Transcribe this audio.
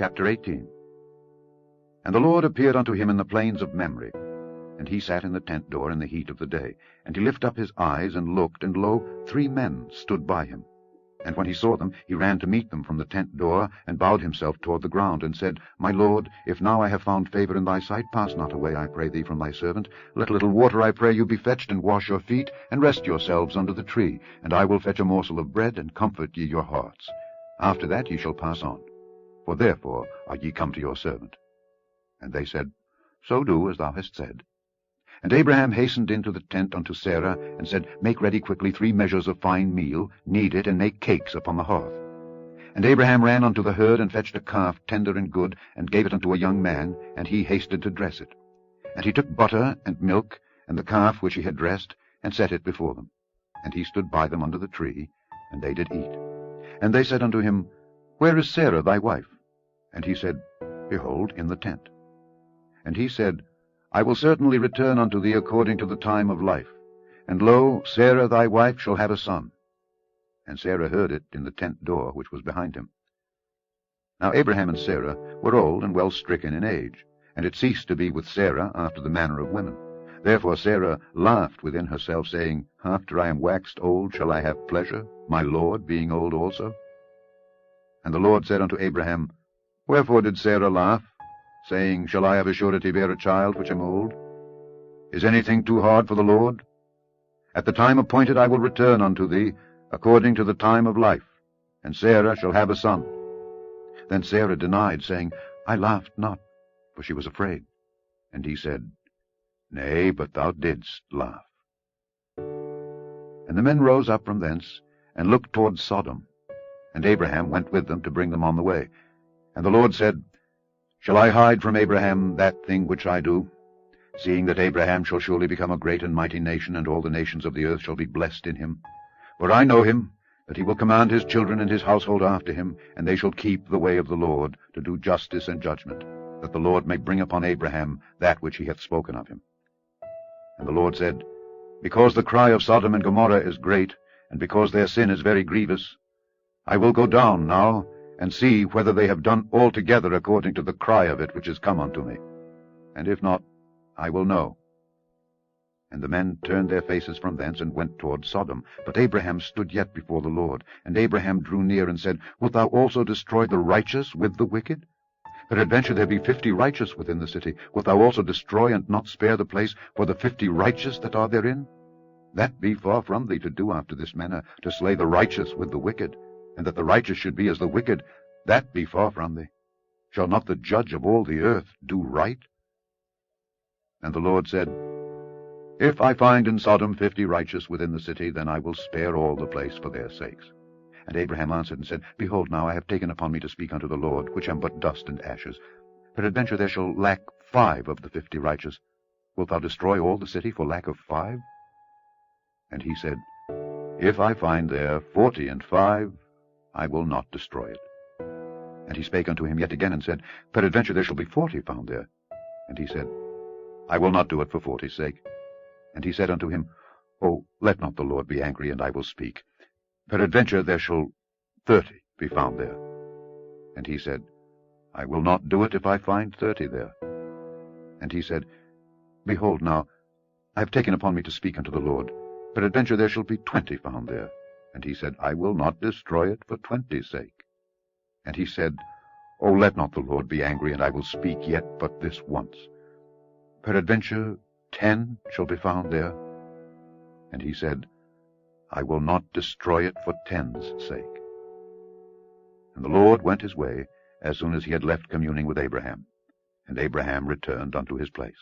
Chapter 18. And the Lord appeared unto him in the plains of Mamre. And he sat in the tent door in the heat of the day. And he lifted up his eyes, and looked, and lo, 3 men stood by him. And when he saw them, he ran to meet them from the tent door, and bowed himself toward the ground, and said, My Lord, if now I have found favor in thy sight, pass not away, I pray thee, from thy servant. Let a little water, I pray you, be fetched, and wash your feet, and rest yourselves under the tree. And I will fetch a morsel of bread, and comfort ye your hearts. After that ye shall pass on. For therefore are ye come to your servant. And they said, So do as thou hast said. And Abraham hastened into the tent unto Sarah, and said, Make ready quickly 3 measures of fine meal, knead it, and make cakes upon the hearth. And Abraham ran unto the herd, and fetched a calf tender and good, and gave it unto a young man, and he hasted to dress it. And he took butter and milk, and the calf which he had dressed, and set it before them. And he stood by them under the tree, and they did eat. And they said unto him, Where is Sarah thy wife? And he said, Behold, in the tent. And he said, I will certainly return unto thee according to the time of life. And lo, Sarah thy wife shall have a son. And Sarah heard it in the tent door which was behind him. Now Abraham and Sarah were old and well stricken in age, and it ceased to be with Sarah after the manner of women. Therefore Sarah laughed within herself, saying, After I am waxed old shall I have pleasure, my Lord being old also? And the Lord said unto Abraham, Wherefore did Sarah laugh, saying, Shall I of a surety bear a child which am old? Is anything too hard for the Lord? At the time appointed I will return unto thee, according to the time of life, and Sarah shall have a son. Then Sarah denied, saying, I laughed not, for she was afraid. And he said, Nay, but thou didst laugh. And the men rose up from thence, and looked toward Sodom. And Abraham went with them to bring them on the way. And the Lord said, Shall I hide from Abraham that thing which I do, seeing that Abraham shall surely become a great and mighty nation, and all the nations of the earth shall be blessed in him? For I know him, that he will command his children and his household after him, and they shall keep the way of the Lord, to do justice and judgment, that the Lord may bring upon Abraham that which he hath spoken of him. And the Lord said, Because the cry of Sodom and Gomorrah is great, and because their sin is very grievous, I will go down now, and see whether they have done altogether according to the cry of it which is come unto me. And if not, I will know. And the men turned their faces from thence, and went toward Sodom. But Abraham stood yet before the Lord. And Abraham drew near, and said, Wilt thou also destroy the righteous with the wicked? Peradventure there be 50 righteous within the city. Wilt thou also destroy and not spare the place for the 50 righteous that are therein? That be far from thee to do after this manner, to slay the righteous with the wicked, and that the righteous should be as the wicked, that be far from thee. Shall not the judge of all the earth do right? And the Lord said, If I find in Sodom 50 righteous within the city, then I will spare all the place for their sakes. And Abraham answered and said, Behold, now I have taken upon me to speak unto the Lord, which am but dust and ashes. Peradventure there shall lack 5 of the 50 righteous. Wilt thou destroy all the city for lack of 5? And he said, If I find there 40 and 5, I will not destroy it. And he spake unto him yet again, and said, Peradventure there shall be 40 found there. And he said, I will not do it for 40's sake. And he said unto him, Oh, let not the Lord be angry, and I will speak. Peradventure there shall 30 be found there. And he said, I will not do it if I find 30 there. And he said, Behold, now I have taken upon me to speak unto the Lord. Peradventure there shall be 20 found there. And he said, I will not destroy it for 20's sake. And he said, Oh, let not the Lord be angry, and I will speak yet but this once. Peradventure 10 shall be found there. And he said, I will not destroy it for 10's sake. And the Lord went his way as soon as he had left communing with Abraham. And Abraham returned unto his place.